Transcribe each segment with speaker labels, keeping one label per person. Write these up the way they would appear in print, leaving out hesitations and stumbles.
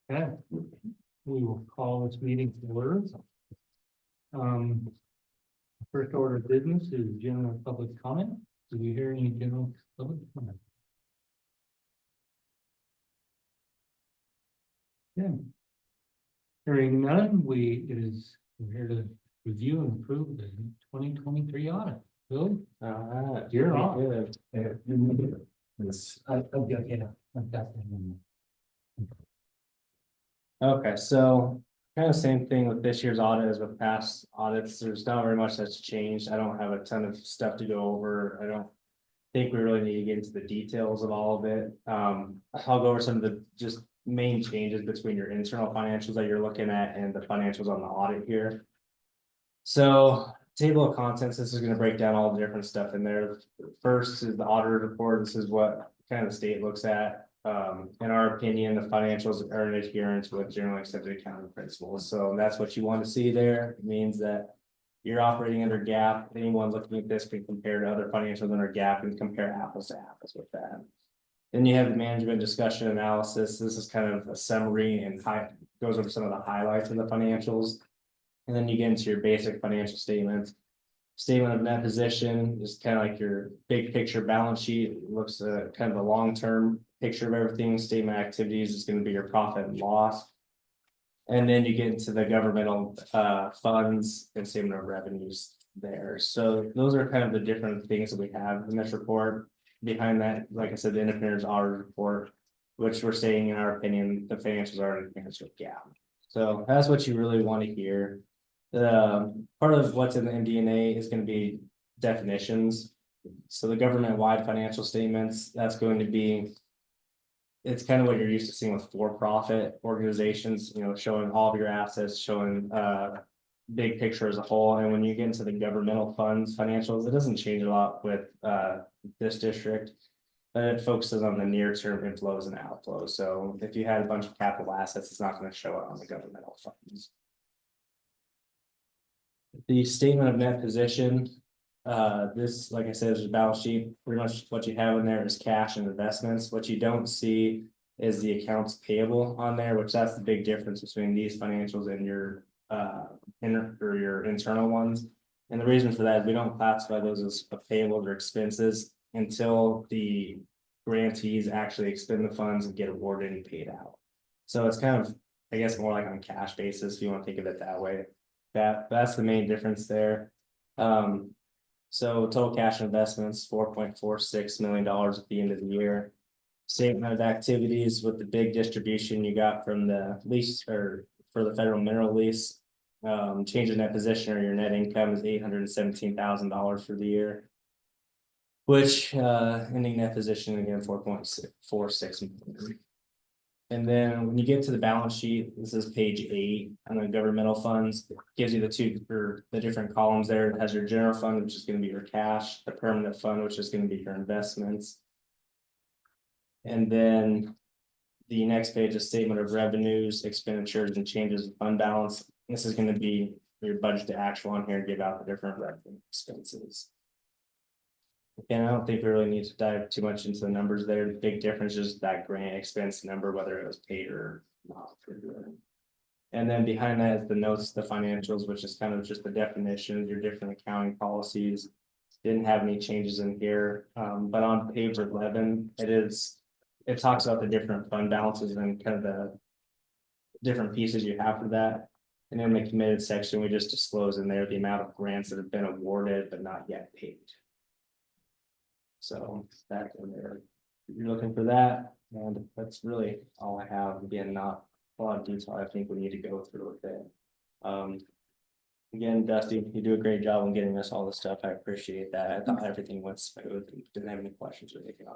Speaker 1: Okay, we will call this meeting to order. Um, First order of business is general public comment. Do we hear any general public comment? Yeah. Hearing none, we're here to review and approve the 2023 audit. Bill? You're on.
Speaker 2: Yes.
Speaker 1: I've got that.
Speaker 2: Okay, so kind of same thing with this year's audit as with past audits. There's not very much that's changed. I don't have a ton of stuff to go over. I don't think we really need to get into the details of all of it. I'll go over some of the just main changes between your internal financials that you're looking at and the financials on the audit here. So table of contents, this is going to break down all the different stuff in there. First is the auditor report. This is what kind of the state looks at. In our opinion, the financials are in adherence with generally accepted accounting principles. So that's what you want to see there. It means that you're operating under GAAP. Anyone looking at this can compare to other financials under GAAP and compare apples to apples with that. Then you have the management discussion analysis. This is kind of a summary and goes over some of the highlights of the financials. And then you get into your basic financial statements. Statement of net position is kind of like your big picture balance sheet. It looks kind of a long-term picture of everything. Statement of activities is going to be your profit and loss. And then you get into the governmental funds and statement of revenues there. So those are kind of the different things that we have in this report. Behind that, like I said, the independent audit report, which we're saying in our opinion, the financials are in adherence with GAAP. So that's what you really want to hear. Part of what's in the MD&A is going to be definitions. So the government-wide financial statements, that's going to be, it's kind of what you're used to seeing with for-profit organizations, you know, showing all of your assets, showing big picture as a whole. And when you get into the governmental funds financials, it doesn't change a lot with this district, but it focuses on the near-term inflows and outflows. So if you had a bunch of capital assets, it's not going to show it on the governmental funds. The statement of net position, this, like I said, is a balance sheet. Pretty much what you have in there is cash and investments. What you don't see is the accounts payable on there, which that's the big difference between these financials and your your internal ones. And the reason for that is we don't classify those as payables or expenses until the grantees actually expend the funds and get awarded and paid out. So it's kind of, I guess, more like on a cash basis, if you want to think of it that way. That's the main difference there. So total cash investments, $4.46 million at the end of the year. Statement of activities with the big distribution you got from the lease or for the federal mineral lease. Change in net position or your net income is $817,000 for the year. Which ending net position again 4.46 million. And then when you get to the balance sheet, this is page 8 on the governmental funds. It gives you the different columns there. It has your general fund, which is going to be your cash, the permanent fund, which is going to be your investments. And then the next page is statement of revenues, expenditures, and changes of fund balance. This is going to be your budget to actual on here, give out the different revenue expenses. And I don't think we really need to dive too much into the numbers there. The big difference is that grant expense number, whether it was paid or not. And then behind that is the notes, the financials, which is kind of just the definitions, your different accounting policies. Didn't have any changes in here. But on page 11, it talks about the different fund balances and kind of the different pieces you have for that. And in the committed section, we just disclose in there the amount of grants that have been awarded but not yet paid. So that's in there. You're looking for that, and that's really all I have. Again, not a lot of detail I think we need to go through with it. Again, Dusty, you do a great job on getting us all this stuff. I appreciate that. I thought everything went smooth. Didn't have any questions or anything.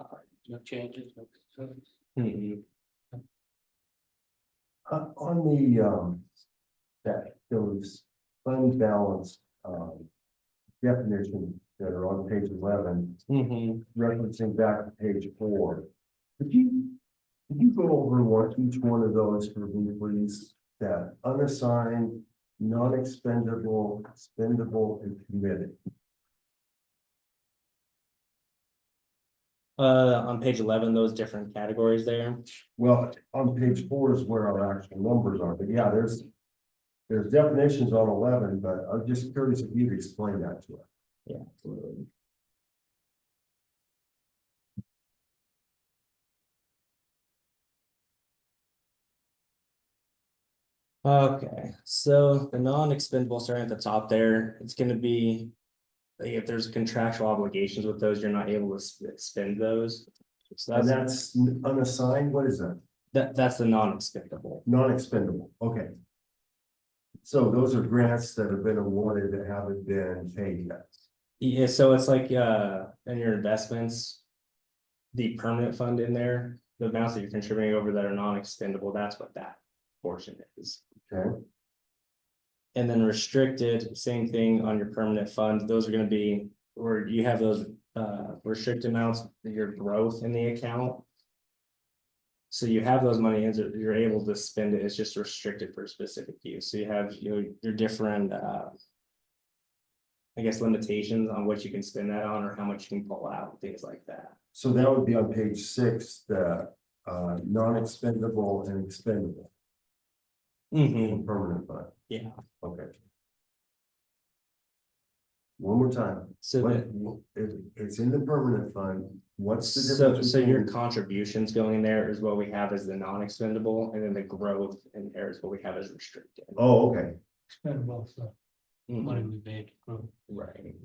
Speaker 1: No changes, no concerns.
Speaker 3: On the those fund balance definition that are on page 11, referencing back to page 4, could you go over each one of those for me, please? That unassigned, non-expendable, expendable, and committed.
Speaker 2: On page 11, those different categories there.
Speaker 3: Well, on page 4 is where our actual numbers are, but yeah, there's definitions on 11, but I'm just curious if you'd explain that to us.
Speaker 2: Yeah, absolutely. Okay, so the non-expendable starting at the top there, it's gonna be. Like if there's contractual obligations with those, you're not able to spend those. So
Speaker 3: And
Speaker 2: that's,
Speaker 3: that's unassigned, what is that?
Speaker 2: that's the non-expendable.
Speaker 3: Non-expendable, okay. So those are grants that have been awarded that haven't been paid yet.
Speaker 2: Yeah, so it's like, in your investments. The permanent fund in there, the amounts that you're contributing over that are non-expendable, that's what that portion is.
Speaker 3: Okay,
Speaker 2: And then restricted, same thing on your permanent fund, those are gonna be, where you have those, restricted amounts, your growth in the account. So you have those money in, you're able to spend it, it's just restricted for specific use, so you have, your different, I guess limitations on what you can spend that on or how much you can pull out, things like that.
Speaker 3: so that would be on page 6, the non-expendable and expendable in permanent fund,
Speaker 2: Yeah,
Speaker 3: okay. One more time,
Speaker 2: so
Speaker 3: what,
Speaker 2: that,
Speaker 3: it's in the permanent fund, what's the
Speaker 2: so,
Speaker 3: difference?
Speaker 2: so your
Speaker 3: between-
Speaker 2: contributions going in there is what we have as the non-expendable, and then the growth in there is what we have as restricted.
Speaker 3: Oh, okay,
Speaker 1: Expendable stuff, money we made, for
Speaker 2: Right.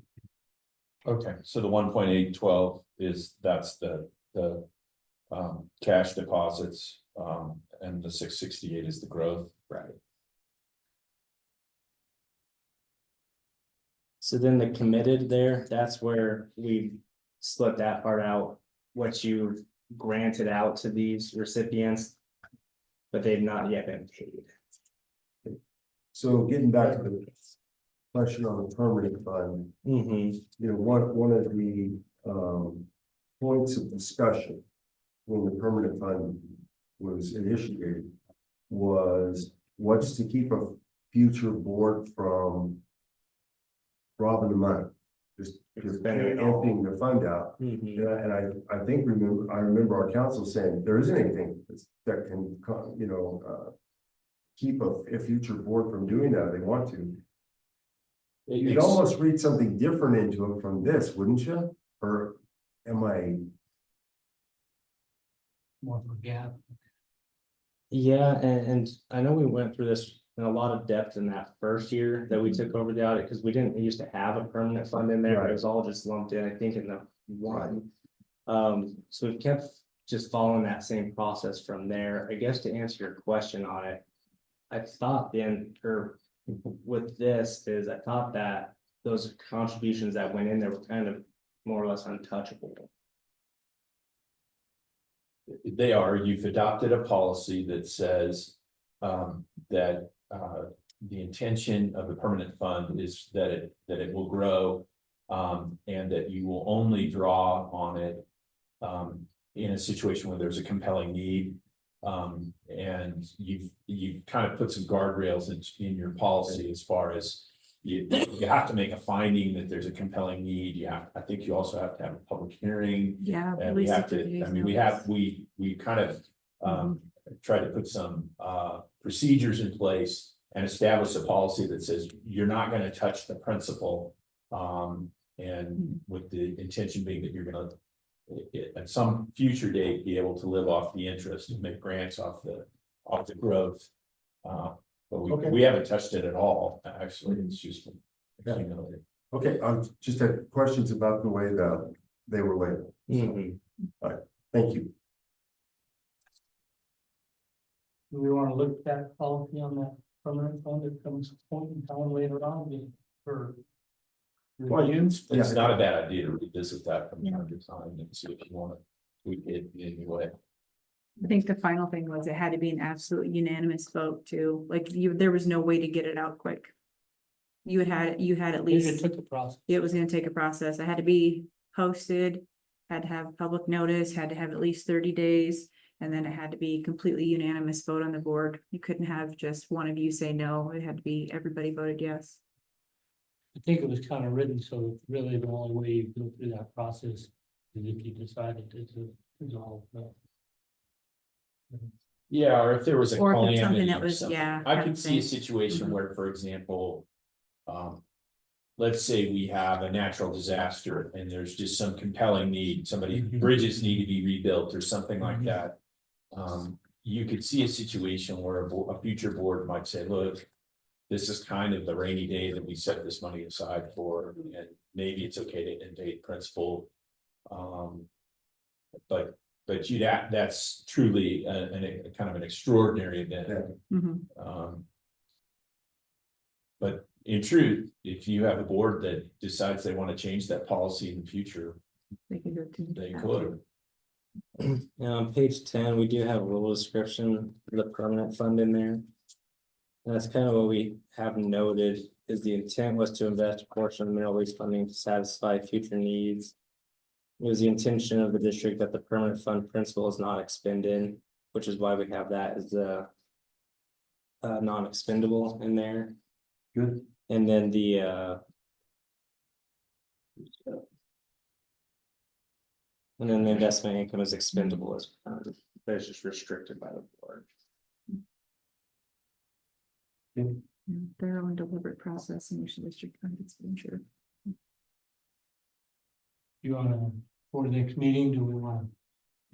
Speaker 4: Okay, so the 1.812 that's the cash deposits, and the 668 is the growth.
Speaker 2: Right. So then the committed there, that's where we split that part out, what you granted out to these recipients. But they've not yet been paid.
Speaker 3: so getting back to the question on the permanent fund,
Speaker 2: Mm-hmm.
Speaker 3: you know, one of the points of discussion when the permanent fund was initiated was what's to keep a future board from robbing the money, just
Speaker 2: Spending it all.
Speaker 3: emptying the fund out.
Speaker 2: Mm-hmm.
Speaker 3: Yeah, and I remember our council saying there isn't anything that can, keep a future board from doing that if they want to. You'd almost read something different into it from this, wouldn't you? Or am I?
Speaker 1: more of a gap.
Speaker 2: Yeah, and I know we went through this in a lot of depth in that first year that we took over the audit, because we didn't used to have a permanent fund in there,
Speaker 3: Right.
Speaker 2: it was all just lumped in, I think, in the one. So we've kept just following that same process from there, I guess to answer your question on it. I thought or with this is, I thought that those contributions that went in there were kind of more or less untouchable.
Speaker 4: They are, you've adopted a policy that says that the intention of the permanent fund is that it will grow. And that you will only draw on it in a situation where there's a compelling need. And you've kind of put some guardrails in your policy as far as you have to make a finding that there's a compelling need. I think you also have to have a public hearing.
Speaker 5: Yeah. at
Speaker 4: And we
Speaker 5: least
Speaker 4: have
Speaker 5: 30
Speaker 4: to,
Speaker 5: days
Speaker 4: I mean,
Speaker 5: notice.
Speaker 4: we kind of try to put some procedures in place and establish a policy that says you're not gonna touch the principal. And with the intention being that you're gonna at some future date be able to live off the interest and make grants off the growth. But
Speaker 3: Okay.
Speaker 4: we haven't touched it at all, actually, it's just. accumulated.
Speaker 3: Okay, I just had questions about the way that they were labeled.
Speaker 2: Mhm.
Speaker 3: Thank you.
Speaker 1: Do we want to look at that policy on that permanent fund that comes point in time later on for
Speaker 3: Well,
Speaker 1: review?
Speaker 4: It's not a bad idea to revisit that from time to time and see if you wanna tweak it in any way.
Speaker 5: I think the final thing was it had to be an absolute unanimous vote too, like there was no way to get it out quick. You had at
Speaker 1: It
Speaker 5: least,
Speaker 1: took a process.
Speaker 5: it was gonna take a process, it had to be posted, had to have public notice, had to have at least 30 days. And then it had to be completely unanimous vote on the board, you couldn't have just one of you say no, it had to be everybody voted yes.
Speaker 1: I think it was kind of written, so really the only way you go through that process if you decided to dissolve that.
Speaker 4: Yeah, or if there was a
Speaker 5: Or if it's something
Speaker 4: calamity
Speaker 5: that
Speaker 4: or
Speaker 5: was,
Speaker 4: something.
Speaker 5: yeah.
Speaker 4: I
Speaker 5: kind
Speaker 4: could
Speaker 5: of
Speaker 4: see a
Speaker 5: thing.
Speaker 4: situation
Speaker 5: Mhm.
Speaker 4: where, for example. Let's say we have a natural disaster and there's just some compelling need, somebody,
Speaker 1: Mhm.
Speaker 4: bridges need to be rebuilt or something like
Speaker 1: Mhm.
Speaker 4: that. You could see a situation where a future board might say, look. This is kind of the rainy day that we set this money aside for, and maybe it's okay to indate principal. But that's truly a kind of an extraordinary event.
Speaker 5: Mhm.
Speaker 4: But in truth, if you have a board that decides they want to change that policy in the future,
Speaker 5: They can do it to
Speaker 4: they
Speaker 5: that
Speaker 4: could.
Speaker 5: too.
Speaker 2: On page 10, we do have a little description for the permanent fund in there. And that's kind of what we have noted, is the intent was to invest a portion of mineral waste funding to satisfy future needs. It was the intention of the district that the permanent fund principal is not expended, which is why we have that as the non-expendable in there.
Speaker 3: Good.
Speaker 2: And then the and then the investment income is expendable as but it's just restricted by the board.
Speaker 5: Thorough and deliberate process in which the district funds expenditure.
Speaker 1: You wanna, for the next meeting, do we wanna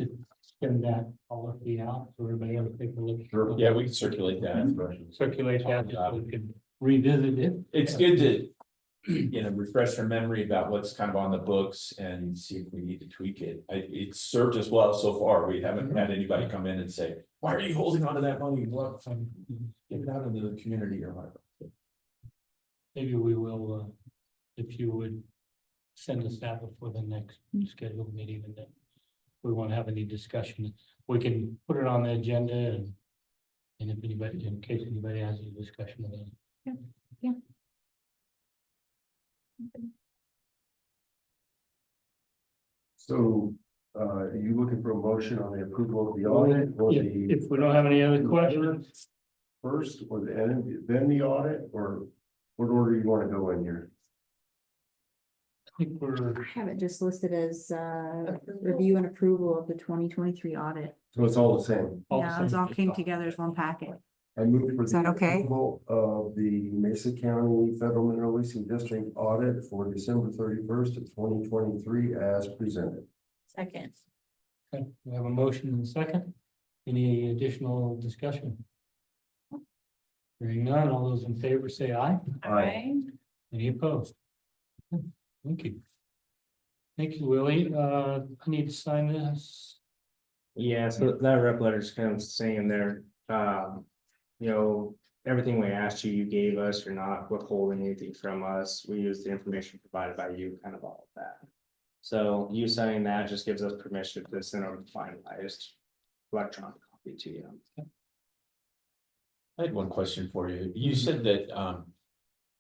Speaker 1: just send that policy out so everybody else take a look?
Speaker 3: Sure.
Speaker 4: Yeah, we can circulate that.
Speaker 1: Circulate that, just so we can revisit it.
Speaker 4: It's good to, refresh our memory about what's kind of on the books and see if we need to tweak it. It's served us well so far. We haven't had anybody come in and say, why are you holding on to that money? What, get it out into the community or whatever.
Speaker 1: Maybe we will, if you would send us that before the next scheduled meeting, and then if we want to have any discussion, we can put it on the agenda and if anybody, in case anybody has any discussion with it.
Speaker 3: So, are you looking for a motion on the approval of the audit or
Speaker 1: If
Speaker 3: the
Speaker 1: if we don't have any other questions,
Speaker 3: first or then the audit, or what order you want to go in here?
Speaker 1: I think we're,
Speaker 5: I have it just listed as review and approval of the 2023 audit.
Speaker 3: So it's all the same.
Speaker 1: all the
Speaker 5: Yeah, it all
Speaker 1: same.
Speaker 5: came together as one packet.
Speaker 3: I move for
Speaker 5: Is
Speaker 3: the
Speaker 5: that okay?
Speaker 3: approval of the Mesa County Federal Mineral Leasing District audit for December 31st of 2023 as presented.
Speaker 5: Second.
Speaker 1: Okay, we have a motion and a second. Any additional discussion? Hearing none, all those in favor say aye.
Speaker 3: Aye.
Speaker 1: Any opposed? Thank you. Thank you, Willie. I need to sign this.
Speaker 2: Yeah, so that rep letter is kind of saying there, everything we asked you, you gave us, you're not withholding anything from us. We use the information provided by you, kind of all of that. So you signing that just gives us permission to send over the finalized electronic copy to you.
Speaker 4: I had one question for you. You said that,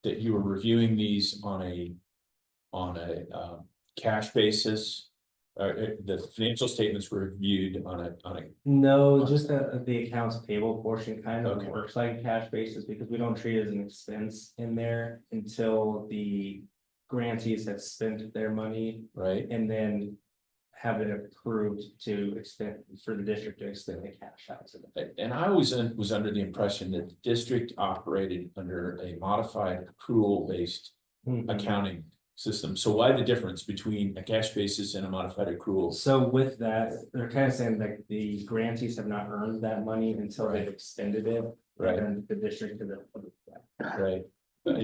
Speaker 4: that you were reviewing these on a cash basis. The financial statements were reviewed on a,
Speaker 2: No, just the accounts payable portion kind of
Speaker 4: Okay.
Speaker 2: works like a cash basis because we don't treat it as an expense in there until the grantees have spent their money
Speaker 4: right?
Speaker 2: and then have it approved to extend for the district to extend the cash out to them.
Speaker 4: And I was under the impression that the district operated under a modified accrual-based accounting system. So why the difference between a cash basis and a modified accrual?
Speaker 2: So with that, they're kind of saying like the grantees have not earned that money until they've extended it.
Speaker 4: Right.
Speaker 2: And the district to the.
Speaker 4: Right.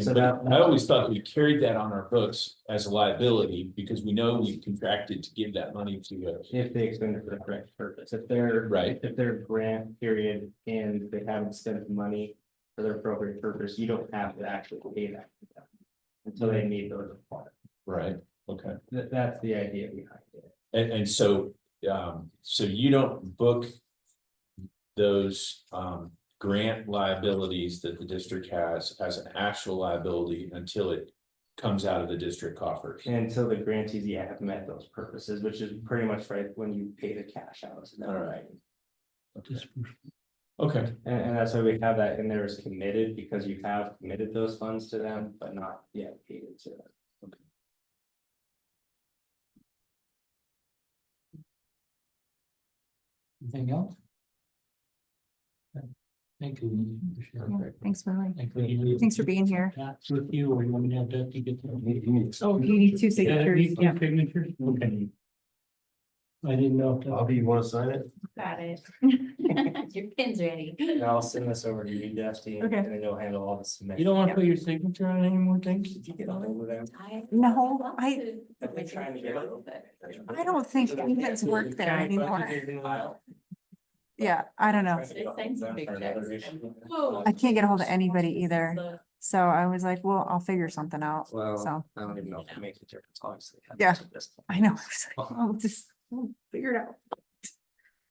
Speaker 2: So
Speaker 4: But
Speaker 2: that-
Speaker 4: I always thought we carried that on our books as a liability because we know we contracted to give that money to.
Speaker 2: If they expend it for the correct purpose, if they're.
Speaker 4: Right.
Speaker 2: If their grant period and they haven't spent the money for their appropriate purpose, you don't have to actually pay that. to them until they meet those requirements.
Speaker 4: Right, okay.
Speaker 2: That's the idea behind it.
Speaker 4: And so, so you don't book those, grant liabilities that the district has as an actual liability until it comes out of the district coffers.
Speaker 2: Until the grantees, have met those purposes, which is pretty much right when you pay the cash out.
Speaker 4: All right.
Speaker 1: Just-
Speaker 4: Okay,
Speaker 2: And that's why we have that in there as committed, because you have committed those funds to them, but not yet paid it to them.
Speaker 1: Anything else? Thank you. Appreciate it.
Speaker 5: Thanks, Molly.
Speaker 1: Thank you.
Speaker 5: Thanks for being here.
Speaker 1: That's with you, or you want me to have Dusty get them?
Speaker 5: Oh, you need two
Speaker 1: Yeah,
Speaker 5: signatures.
Speaker 1: these two signatures, okay. I didn't know. if-
Speaker 3: Bobby, you wanna sign it?
Speaker 6: Got it. Your pin's ready.
Speaker 2: And I'll send this over to you, Dusty, and
Speaker 5: Okay.
Speaker 2: then you'll handle all the submissions.
Speaker 1: You don't want to put your signature on any more things?
Speaker 2: Did you get on over there?
Speaker 5: No, I
Speaker 2: I've been trying to get it.
Speaker 5: don't think humans work there anymore. Yeah, I don't know. I can't get a hold of anybody either. So I was like, well, I'll figure something out.
Speaker 2: Well,
Speaker 5: So
Speaker 2: I don't even know if it makes a difference, honestly.
Speaker 5: Yeah. I know. I was like, oh, just we'll figure it out.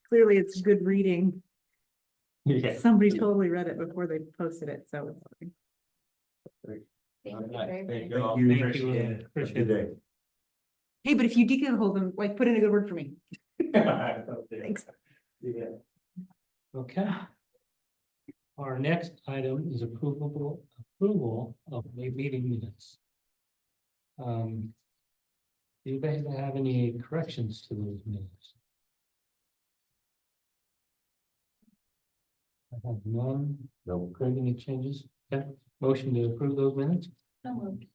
Speaker 5: Clearly, it's good reading.
Speaker 2: Yeah.
Speaker 5: Somebody totally read it before they posted it, so it's fine.
Speaker 2: There you
Speaker 3: Thank
Speaker 2: go.
Speaker 3: you.
Speaker 1: Appreciate it.
Speaker 3: Good day.
Speaker 5: Hey, but if you do get a hold of them, like, put in a good word for me. Thanks.
Speaker 2: Yeah.
Speaker 1: Okay. Our next item is approval of May meeting minutes. Do you guys have any corrections to those minutes? I have none.
Speaker 3: No.
Speaker 1: Craig, any changes? Okay, motion to approve those minutes?
Speaker 3: Second.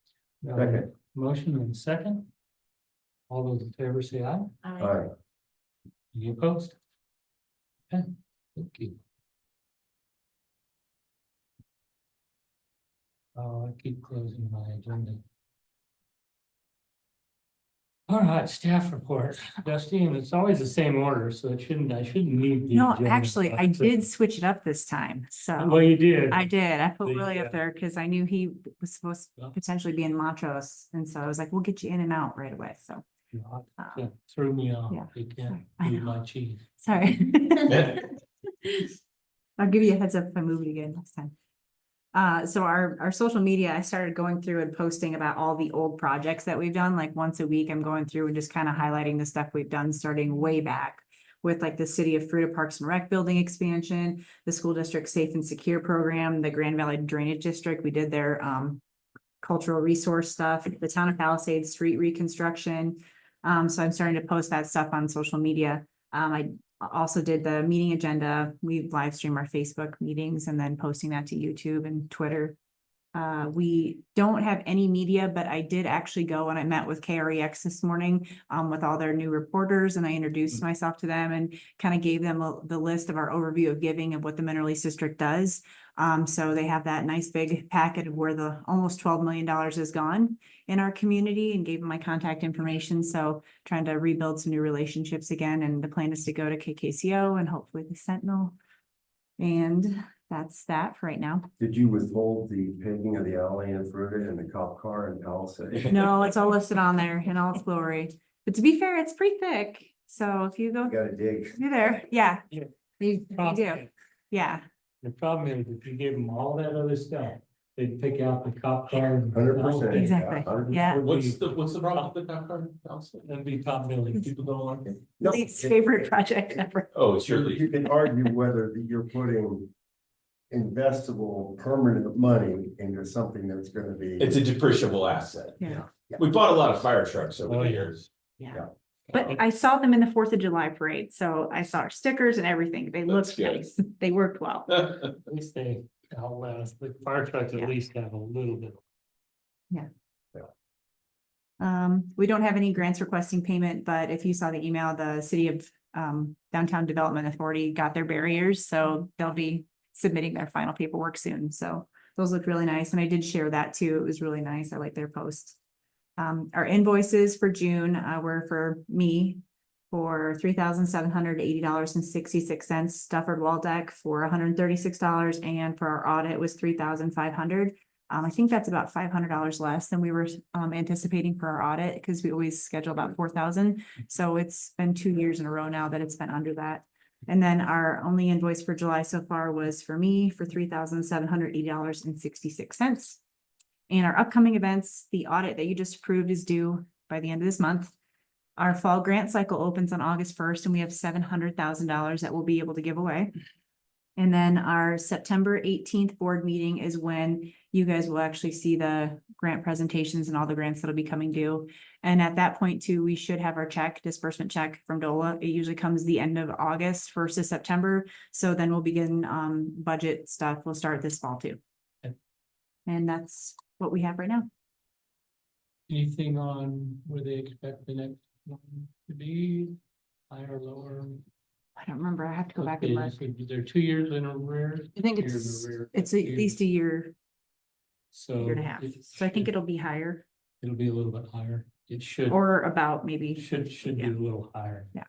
Speaker 1: Motion and second. All those in favor say aye.
Speaker 3: Aye.
Speaker 1: Any opposed? Okay, thank you. Oh, I keep closing my agenda. All right, staff report, Dusty, and it's always the same order, so I shouldn't need. the
Speaker 5: No,
Speaker 1: agenda.
Speaker 5: actually, I did switch it up this time, so.
Speaker 1: Well, you did.
Speaker 5: I did. I put
Speaker 1: The,
Speaker 5: Willie up there because I knew he was supposed to potentially be in Montrose. And so I was like, we'll get you in and out right away. So,
Speaker 1: Yeah, threw me off.
Speaker 5: Yeah.
Speaker 1: You can't
Speaker 5: I
Speaker 1: eat
Speaker 5: know.
Speaker 1: my cheese.
Speaker 5: sorry. I'll give you a heads up if I move it again next time. So our social media, I started going through and posting about all the old projects that we've done, like once a week, I'm going through and just kind of highlighting the stuff we've done starting way back. With like the City of Fruita Parks and Rec building expansion, the school district safe and secure program, the Grand Valley Drainage District, we did their cultural resource stuff, the town of Palisades street reconstruction. So I'm starting to post that stuff on social media. I also did the meeting agenda. We live stream our Facebook meetings and then posting that to YouTube and Twitter. We don't have any media, but I did actually go and I met with KREX this morning with all their new reporters, and I introduced myself to them and kind of gave them the list of our overview of giving of what the Mineral Lease District does. So they have that nice big packet of where the almost $12 million has gone in our community, and gave them my contact information. So trying to rebuild some new relationships again, and the plan is to go to KKCO and hopefully the Sentinel. And that's that for right now.
Speaker 3: Did you withhold the paving of the alley in Fruita and the cop car in Palisades?
Speaker 5: No, it's all listed on there in all its glory. But to be fair, it's pretty thick. So if you go
Speaker 3: Gotta dig.
Speaker 5: through there, yeah,
Speaker 1: Yeah.
Speaker 5: you do. Yeah,
Speaker 1: The problem is if you give them all that other stuff, they'd pick out the cop car. and-
Speaker 3: 100%.
Speaker 5: Exactly. Yeah.
Speaker 4: What's the problem with that part?
Speaker 1: That'd be top billing. People don't like it.
Speaker 3: No,
Speaker 5: least favorite project ever.
Speaker 4: Oh, it's your
Speaker 3: You
Speaker 4: lease.
Speaker 3: can argue whether you're putting investable permanent money into something that's gonna be.
Speaker 4: It's a depreciable asset.
Speaker 5: Yeah.
Speaker 4: We bought a lot of fire trucks
Speaker 1: Oh,
Speaker 4: over the
Speaker 1: yeah.
Speaker 4: years.
Speaker 5: But I saw them in the 4th of July parade, so I saw stickers and everything. They
Speaker 4: That's
Speaker 5: looked
Speaker 4: good.
Speaker 5: nice. They worked well.
Speaker 1: At least they outlast, the fire trucks
Speaker 5: Yeah.
Speaker 1: at least have a little bit.
Speaker 5: We don't have any grants requesting payment, but if you saw the email, the City of Downtown Development Authority got their barriers, so they'll be submitting their final paperwork soon. So those look really nice, and I did share that too. It was really nice. I like their post. Our invoices for June were for me for $3,780.66, Stafford Waldeck for $136, and for our audit was $3,500. I think that's about $500 less than we were anticipating for our audit, because we always schedule about 4,000. So it's been 2 years in a row now that it's been under that. And then our only invoice for July so far was for me for $3,780.66. And our upcoming events, the audit that you just approved is due by the end of this month. Our fall grant cycle opens on August 1st, and we have $700,000 that we'll be able to give away. And then our September 18th board meeting is when you guys will actually see the grant presentations and all the grants that'll be coming due. And at that point too, we should have our disbursement check from DOLA. It usually comes the end of August, 1st of September. So then we'll begin budget stuff. We'll start this fall too.
Speaker 1: Okay.
Speaker 5: And that's what we have right now.
Speaker 1: Anything on where they expect the next one to be, higher or lower?
Speaker 5: I don't remember. I have to go back and look.
Speaker 1: They're 2 years in arrears.
Speaker 5: I think
Speaker 1: Years
Speaker 5: it's,
Speaker 1: in arrears,
Speaker 5: it's at least a year,
Speaker 1: So.
Speaker 5: year and a half.
Speaker 1: it
Speaker 5: So I think
Speaker 1: should-
Speaker 5: it'll be higher
Speaker 1: It'll be a little bit higher. It should,
Speaker 5: or about maybe.
Speaker 1: should be
Speaker 5: yeah.
Speaker 1: a little higher.
Speaker 5: Yeah.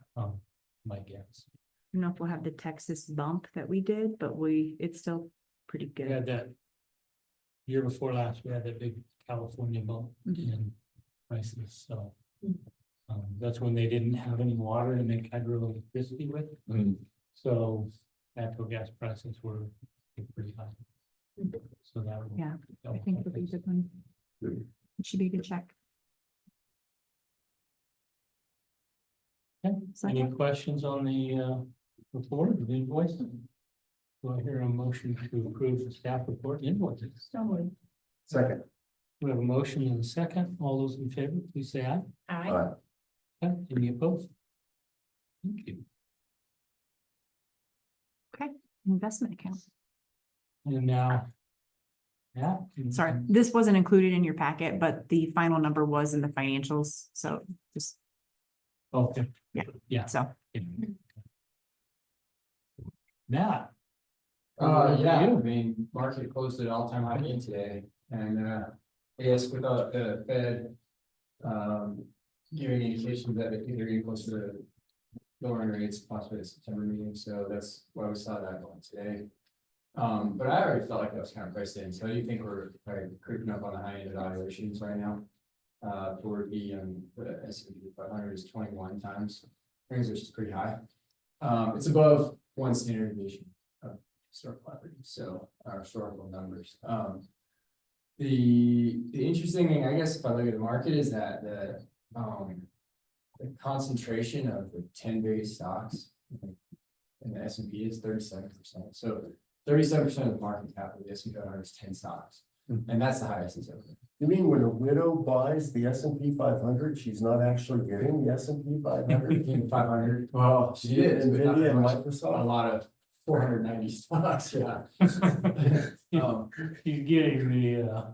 Speaker 1: My guess.
Speaker 5: I don't know if we'll have the Texas bump that we did, but it's still pretty
Speaker 1: We
Speaker 5: good.
Speaker 1: had that. Year before last, we had that big California bump
Speaker 5: Mhm.
Speaker 1: in prices, so. That's when they didn't have any water to make hydroelectricity with, so natural gas prices were pretty high. So that. will
Speaker 5: Yeah, I
Speaker 1: help.
Speaker 5: think it'll be a good one.
Speaker 3: Good.
Speaker 5: It should be a good check.
Speaker 1: Okay.
Speaker 5: So
Speaker 1: Any questions on the report of invoices? Do I hear a motion to approve the staff report and invoices?
Speaker 3: Second.
Speaker 1: We have a motion and a second. All those in favor, please say aye.
Speaker 6: Aye.
Speaker 1: Okay, any opposed? Thank you.
Speaker 5: Investment account.
Speaker 1: And now. Yeah.
Speaker 5: Sorry, this wasn't included in your packet, but the final number was in the financials, so just,
Speaker 1: Okay.
Speaker 5: Yeah.
Speaker 1: Yeah.
Speaker 5: so.
Speaker 1: Now.
Speaker 7: Yeah, I mean, market closed at all-time high gain today, and, I guess without the Fed. Giving indications that they're getting close to lowering rates, possibly the September meeting, so that's why we saw that going today. But I already felt like that was kind of priced in, so I do think we're probably creeping up on the high end of valuations right now. For the S&P 500 is 21 times, earnings, which is pretty high. It's above one standard deviation of historical average, so our historical numbers. The interesting thing, I guess, if I look at the market, is that the concentration of the 10 biggest stocks in the S&P is 37%. So 37% of the market cap of the S&P 500 is 10 stocks, and that's the highest it's ever been.
Speaker 3: You mean when a widow buys the S&P 500, she's not actually getting the S&P 500?
Speaker 7: In 500, well, she is, but not
Speaker 3: NVIDIA
Speaker 7: that
Speaker 3: and
Speaker 7: much. A
Speaker 3: Microsoft?
Speaker 7: lot of 490 stocks, yeah.
Speaker 1: He's getting the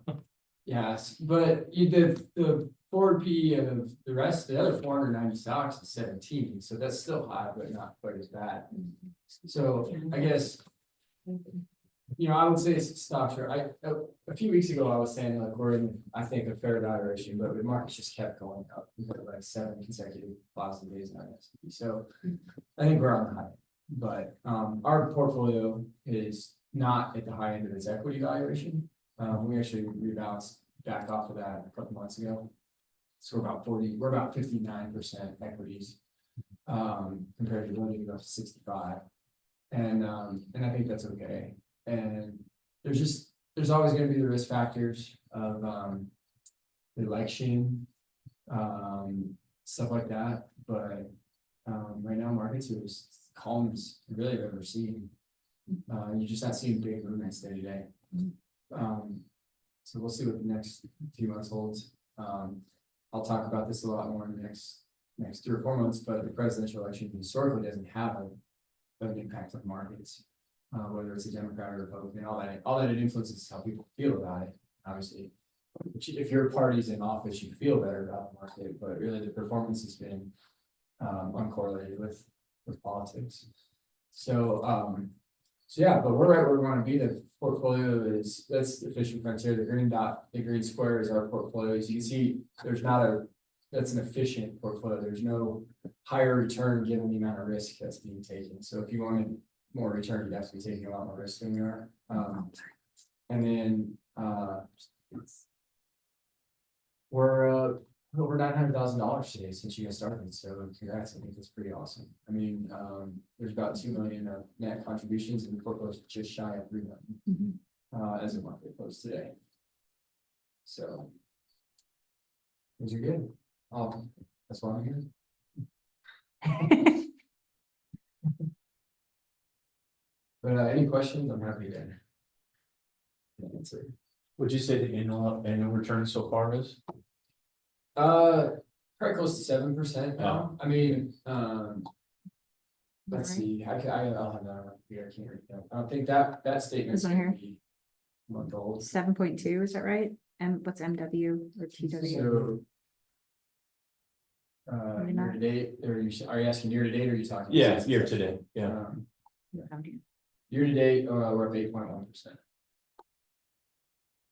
Speaker 7: Yes, but you did the forward P of the rest, the other 490 stocks is 17, so that's still high, but not quite as bad. So I guess, I would say stocks are, a few weeks ago, I was saying like we're in, I think, a fair valuation, but the market's just kept going up. We've had like 7 consecutive positive days on S&P, so I think we're on the high. But our portfolio is not at the high end of its equity valuation. We actually rebalanced back off of that a couple months ago. So we're about 59% equities, compared to lending about 65. And I think that's okay. And there's always gonna be the risk factors of, the election, stuff like that, but, right now markets are as calm as you really have ever seen. You're just not seeing big movements day to day. So we'll see what the next few months holds. I'll talk about this a lot more in the next 3 or 4 months, but the presidential election historically doesn't have an impact on markets. Whether it's a Democrat or Republican, all that it influences is how people feel about it, obviously. Which if your party's in office, you feel better about the market, but really the performance has been uncorrelated with politics. So yeah, but we're right where we want to be. The portfolio that's the fishing frontier. The green dot, the green square is our portfolio. As you can see, that's an efficient portfolio. There's no higher return given the amount of risk that's being taken. So if you wanted more return, you'd have to be taking a lot more risk than we are. And then we're over $900,000 today since you guys started. So congrats, I think that's pretty awesome. I mean, there's about 2 million of net contributions, and the portfolio is just shy of 3 million as the market closed today. So things are good. That's why I'm here. But any questions, I'm happy to answer.
Speaker 4: Would you say the annual return so far is?
Speaker 7: Probably close to 7% now, I mean, let's
Speaker 5: Right.
Speaker 7: see, I'll have that on here, I can't read that, I don't think that statement's
Speaker 5: This one
Speaker 7: gonna
Speaker 5: here?
Speaker 7: be month old.
Speaker 5: 7.2, is that right? And what's MW or TW?
Speaker 7: So.
Speaker 5: Maybe
Speaker 7: Year
Speaker 5: not.
Speaker 7: to date, are you asking year to date, or are you talking?
Speaker 4: Yeah,
Speaker 7: since
Speaker 4: year
Speaker 7: inception?
Speaker 4: to date, yeah.
Speaker 7: Um, Year to date, we're up 8.1%.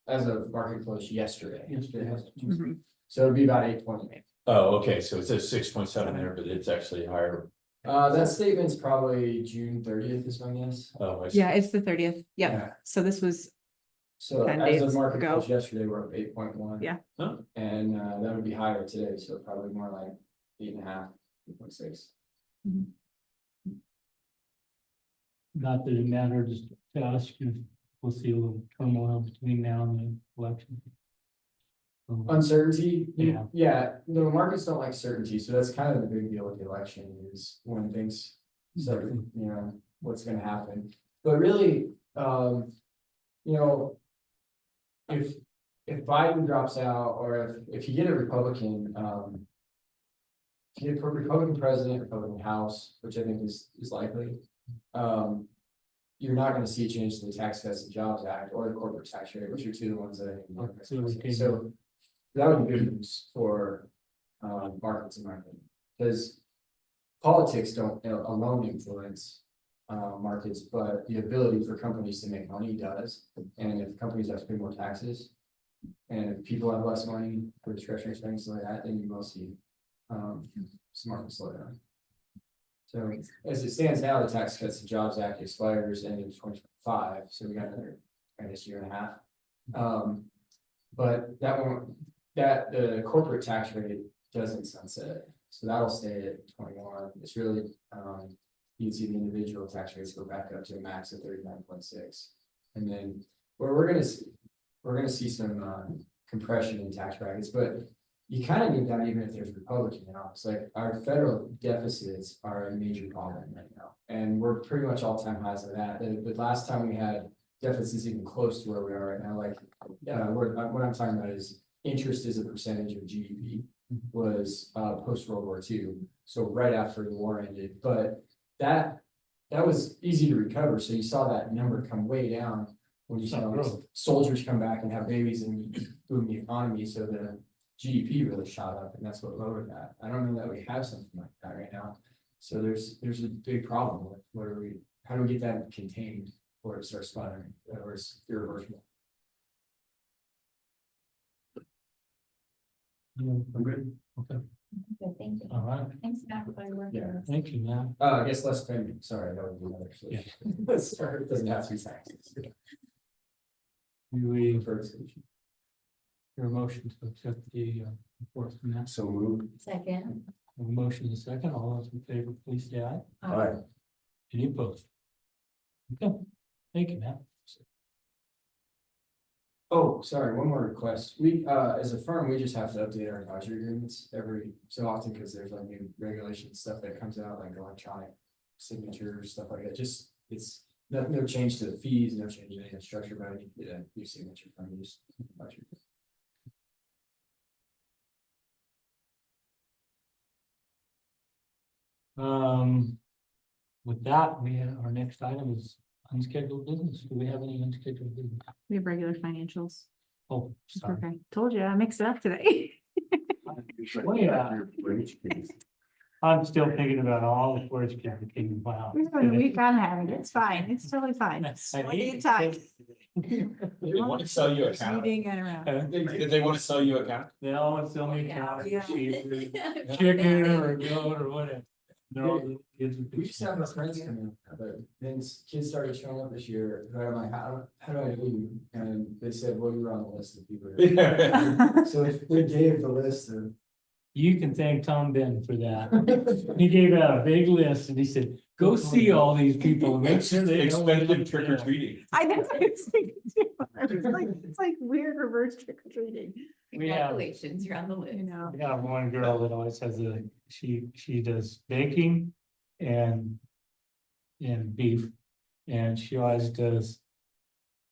Speaker 7: As of market close yesterday.
Speaker 5: Mhm.
Speaker 7: So it'd be about 8.8.
Speaker 4: Oh, okay, so it says 6.7 there, but it's actually higher.
Speaker 7: That statement's probably June 30th is my guess.
Speaker 4: Oh, I see.
Speaker 5: Yeah, it's the 30th. Yep.
Speaker 7: Yeah.
Speaker 5: So this was,
Speaker 7: So
Speaker 5: 10
Speaker 7: as of
Speaker 5: days
Speaker 7: market
Speaker 5: ago.
Speaker 7: close yesterday, we're up 8.1.
Speaker 5: Yeah.
Speaker 4: Huh.
Speaker 7: And that would be higher today, so probably more like 8.5, 8.6.
Speaker 1: Not that it matters to us, because we'll see a little turmoil between now and the election.
Speaker 7: Uncertainty,
Speaker 1: Yeah.
Speaker 7: yeah, the markets don't like certainty, so that's kind of the big deal with the election is when things. start, you know, what's gonna happen, but really, you know. If Biden drops out, or if you get a Republican, if you get a Republican president, Republican House, which I think is likely. You're not gonna see a change to the Tax Cuts and Jobs Act or the corporate tax rate, which are two of the ones that I think. So that would be good news for markets in my opinion, because politics don't alone influence markets, but the ability for companies to make money does. And if companies have to pay more taxes, and if people have less money for discretionary spending, stuff like that, then you will see smart slow down. So as it stands now, the Tax Cuts and Jobs Act expires in 2025, so we got another, I guess, year and a half. But the corporate tax rate doesn't sunset, so that'll stay at 21. It's really, you can see the individual tax rates go back up to a max of 39.6. And then where we're gonna see some compression in tax brackets, but you kind of need that even if there's Republican now. It's like our federal deficits are a major problem right now, and we're pretty much all-time highs of that. The last time we had deficits even close to where we are right now, like what I'm talking about is interest as a percentage of GDP was post World War II, so right after the war ended. But that was easy to recover, so you saw that number come way down when you saw soldiers come back and have babies and boom the economy, so the GDP really shot up, and that's what lowered that. I don't know that we have something like that right now. So there's a big problem with how do we get that contained before it starts sputtering, or it's irreversible.
Speaker 1: I'm good. Okay,
Speaker 6: Good, thank you.
Speaker 1: all right,
Speaker 6: Thanks, Matt, for your work.
Speaker 7: Yeah.
Speaker 1: thank you, Matt.
Speaker 7: I guess less spending, sorry, that would be another solution. Sorry, it doesn't have to be taxes.
Speaker 1: Do we
Speaker 7: Preferred solution.
Speaker 1: hear a motion to accept the report from that?
Speaker 3: So moved.
Speaker 6: Second.
Speaker 1: A motion is second, all those in favor, please say aye.
Speaker 3: Aye.
Speaker 1: Any opposed? Okay, thank you, Matt.
Speaker 7: Oh, sorry, one more request. We, as a firm, we just have to update our advisory agreements every so often, because there's like new regulation stuff that comes out, like electronic signatures, stuff like that. Just, it's no change to the fees, no change in the structure, but I need to get a new signature from you.
Speaker 1: With that, our next item is unscheduled business. Do we have any unscheduled business?
Speaker 5: we have regular financials.
Speaker 1: Oh, sorry.
Speaker 5: Okay, told you, I mixed it up today.
Speaker 1: I'm still thinking about all the words came out.
Speaker 5: We're doing a week on having it. It's fine. It's totally fine. Plenty of time.
Speaker 4: They want to sell you a cow.
Speaker 5: Meeting and around.
Speaker 4: Did they want to sell you a cow?
Speaker 1: They all want to sell me a cow,
Speaker 5: Yeah.
Speaker 1: sheep, chicken or a goat or whatever. They're all the kids. with
Speaker 7: We used to have our friends come in, but then kids started showing up this year, and I'm like, how do I do you? And they said, well, you're on the list of people. So they gave the list of.
Speaker 1: You can thank Tom Ben for that. He gave out a big list and he said, go see all these people and make sure they know.
Speaker 4: Expensive trick or treating.
Speaker 5: I know what I was thinking too. I was like, it's like weird reverse trick or treating.
Speaker 1: We have-
Speaker 6: Congratulations, you're on the list.
Speaker 5: You know.
Speaker 1: I got one girl that always has she does baking and beef. And she always does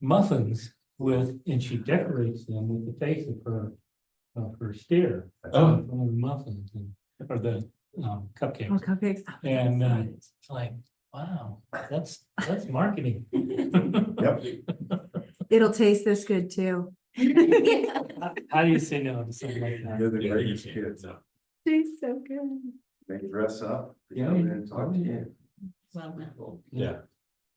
Speaker 1: muffins with, and she decorates them with the face of her steer.
Speaker 4: Oh.
Speaker 1: Muffins and, or the
Speaker 5: Oh,
Speaker 1: cupcakes.
Speaker 5: cupcakes.
Speaker 1: And it's like, wow, that's marketing.
Speaker 3: Yep.
Speaker 5: It'll taste this good too.
Speaker 1: How do you say no to something like
Speaker 3: They're
Speaker 1: that?
Speaker 3: the greatest kids.
Speaker 5: Tastes so good.
Speaker 3: They dress up. they
Speaker 1: Yeah.
Speaker 3: come in and talk to you.
Speaker 4: Yeah.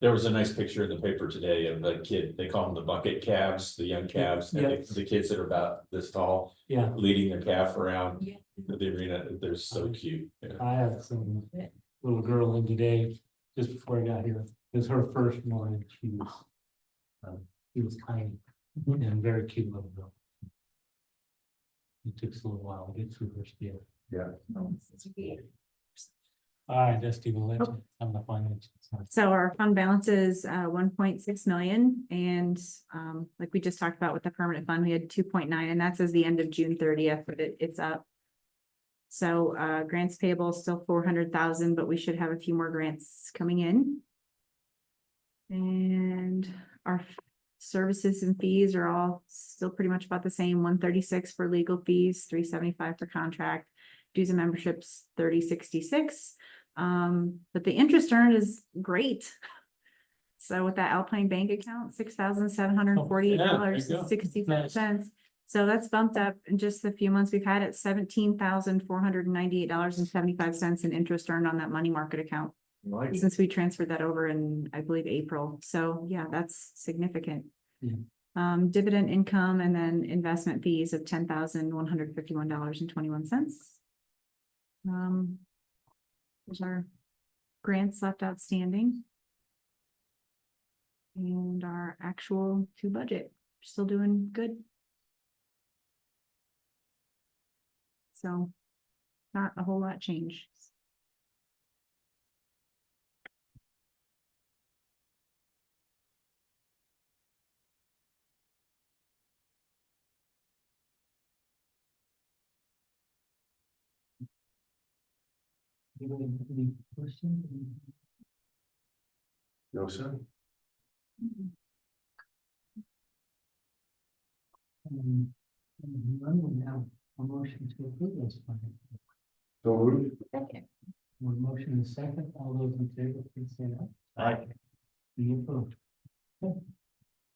Speaker 4: There was a nice picture in the paper today of the kid, they call them the bucket calves, the young calves, and
Speaker 1: Yeah.
Speaker 4: the kids that are about this tall,
Speaker 1: Yeah,
Speaker 4: leading their calf around
Speaker 6: Yeah.
Speaker 4: the arena. They're so cute. Yeah.
Speaker 1: I had some little girl in today, just before I got here, it was her first one, she was tiny and very cute little girl. It took us a little while to get through her spiel.
Speaker 3: Yeah.
Speaker 1: All right, Dusty, we'll let you have the finance.
Speaker 5: So our fund balance is 1.6 million, and like we just talked about with the permanent fund, we had 2.9, and that's as the end of June 30th, but it's up. So grants payable is still 400,000, but we should have a few more grants coming in. And our services and fees are all still pretty much about the same, 136 for legal fees, 375 for contract, dues and memberships, 3066. But the interest earned is great. So with that Alpine Bank account, $6,748.65. So that's bumped up in just a few months. We've had it $17,498.75 in interest earned on that money market account
Speaker 2: Like it.
Speaker 5: since we transferred that over in, I believe, April. So yeah, that's significant.
Speaker 1: Yeah.
Speaker 5: Dividend income and then investment fees of $10,151.21. There's our grants left outstanding. And our actual to budget, still doing good. So not a whole lot changed.
Speaker 1: Any questions?
Speaker 3: No, sir.
Speaker 1: None would have a motion to approve this plan.
Speaker 3: So moved.
Speaker 1: One motion and a second, all those in favor, please say aye.
Speaker 3: Aye.
Speaker 1: Any opposed? Okay.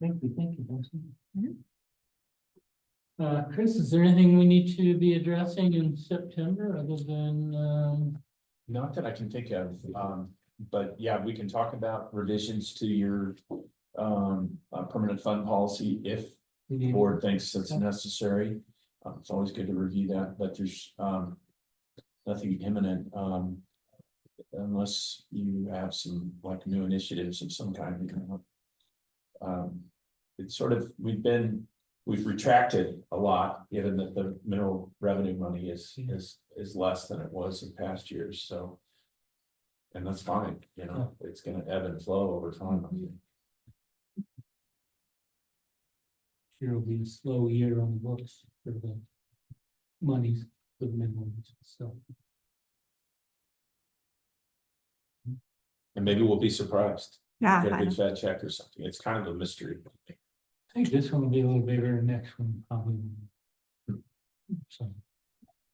Speaker 1: Thank you, Dustin. Chris, is there anything we need to be addressing in September other than,
Speaker 4: Not that I can think of, but yeah, we can talk about revisions to your permanent fund policy if
Speaker 1: we
Speaker 4: the
Speaker 1: need-
Speaker 4: board thinks it's necessary. It's always good to review that, but there's nothing imminent, unless you have some like new initiatives of some kind. It's sort of, we've retracted a lot, given that the mineral revenue money is less than it was in past years, so. And that's fine, you know, it's gonna ebb and flow over time, I think.
Speaker 1: Sure, it'll be a slow year on the books for the monies for the minimums, so.
Speaker 4: And maybe we'll be surprised.
Speaker 5: Yeah.
Speaker 4: Get a
Speaker 5: I
Speaker 4: big
Speaker 5: know.
Speaker 4: fat check or something, it's kind of a mystery.
Speaker 1: I think this one will be a little bigger, the next one probably. So.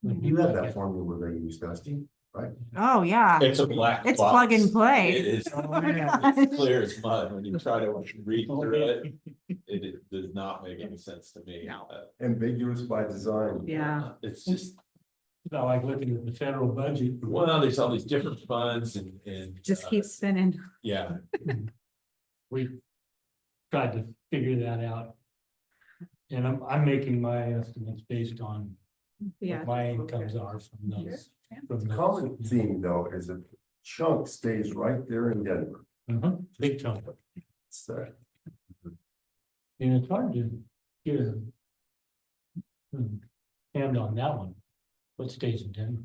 Speaker 3: You have that formula they use, Dusty, right?
Speaker 5: Oh, yeah.
Speaker 4: It's a black.
Speaker 5: It's
Speaker 4: box.
Speaker 5: plug and play.
Speaker 4: It is, it's clear as mud, when you try to read through it, it does not make any sense to me.
Speaker 5: No.
Speaker 3: Ambiguous by design.
Speaker 5: Yeah.
Speaker 4: It's just,
Speaker 1: It's not like looking at the federal budget.
Speaker 4: well, there's all these different funds and.
Speaker 5: Just keep spinning.
Speaker 4: Yeah,
Speaker 1: We tried to figure that out. And I'm making my estimates based on
Speaker 5: Yeah.
Speaker 1: what my incomes are from those. From
Speaker 3: The
Speaker 1: those.
Speaker 3: common theme though is a chunk stays right there in Denver.
Speaker 1: Big chunk.
Speaker 3: So
Speaker 1: And it's hard to get a hand on that one. What stays in Denver?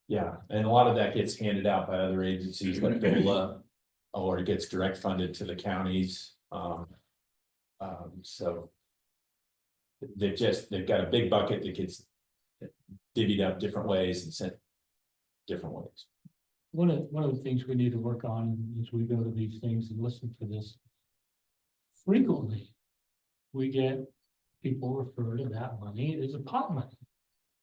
Speaker 4: yeah, and a lot of that gets handed out by other agencies like DOLA, or it gets direct funded to the counties, so. They've got a big bucket that gets divvied up different ways and sent different ways.
Speaker 1: one of the things we need to work on as we go to these things and listen to this. Frequently, we get people refer to that money as a pot money.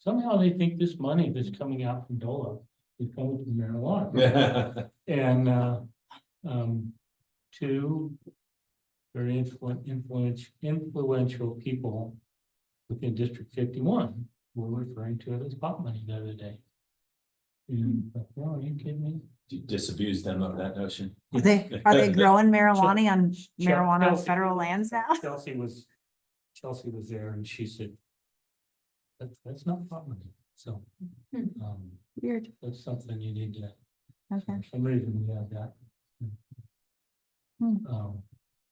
Speaker 1: Somehow they think this money that's coming out from DOLA is coming from marijuana. And, two very influential people within District 51 were referring to it as pot money the other day. And, well, are you kidding me?
Speaker 4: You disabuse them of that notion.
Speaker 5: Are they growing marijuana on marijuana on
Speaker 1: Chelsea-
Speaker 5: federal lands now?
Speaker 1: Chelsea was there and she said, that's not pot money. So,
Speaker 5: Weird.
Speaker 1: that's something you need to,
Speaker 5: Okay.
Speaker 1: for some reason we have that.
Speaker 5: Hmm.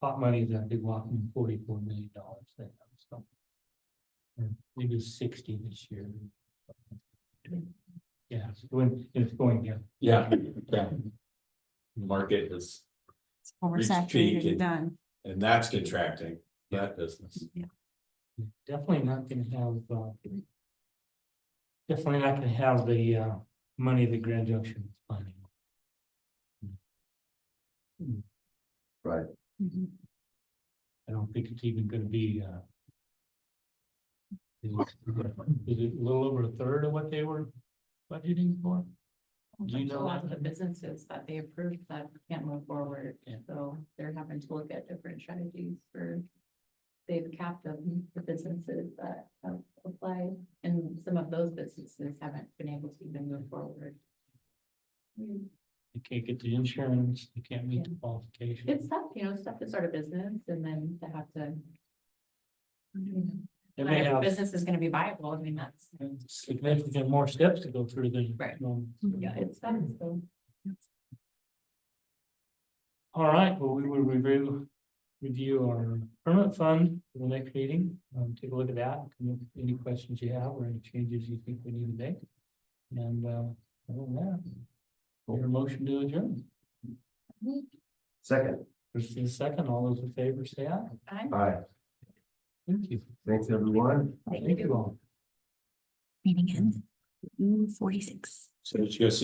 Speaker 1: Pot money is that big whopping $44 million they have, so. Or maybe 60 this year. Yeah, it's going down.
Speaker 4: Yeah, yeah. Market is,
Speaker 5: It's
Speaker 4: Reach peak
Speaker 5: oversaturated
Speaker 4: and-
Speaker 5: and done.
Speaker 4: and that's contracting, that business.
Speaker 1: Definitely not gonna have, definitely not gonna have the, money that Grand Junction is planning.
Speaker 3: Right.
Speaker 5: Mhm.
Speaker 1: I don't think it's even gonna be, is it a little over a third of what they were budgeting for? Do you
Speaker 6: There's a
Speaker 1: know
Speaker 6: lot of
Speaker 1: that?
Speaker 6: the businesses that they approved that can't move forward,
Speaker 1: Yeah.
Speaker 6: so they're having to look at different strategies for. They've capped the businesses that have applied, and some of those businesses haven't been able to even move forward.
Speaker 1: They can't get the insurance, they can't meet the
Speaker 6: Yeah.
Speaker 1: qualifications.
Speaker 6: It's tough, stuff to start a business and then to have to.
Speaker 1: They
Speaker 6: Not
Speaker 1: may
Speaker 6: every
Speaker 1: have
Speaker 6: business is gonna be viable, I mean, that's,
Speaker 1: significant more steps to go through than.
Speaker 6: Right.
Speaker 1: normal.
Speaker 6: yeah, it's tough, so.
Speaker 1: All right, well, we will review our permit fund for the next meeting. Take a look at that, come up with any questions you have or any changes you think we need to make. And, other than that, your motion to adjourn.
Speaker 3: Second,
Speaker 1: First and second, all those in favor say aye.
Speaker 3: aye,
Speaker 1: Thank you.
Speaker 3: thanks, everyone.
Speaker 1: Thank you all.
Speaker 5: Meeting ends. 46.
Speaker 4: So did you go see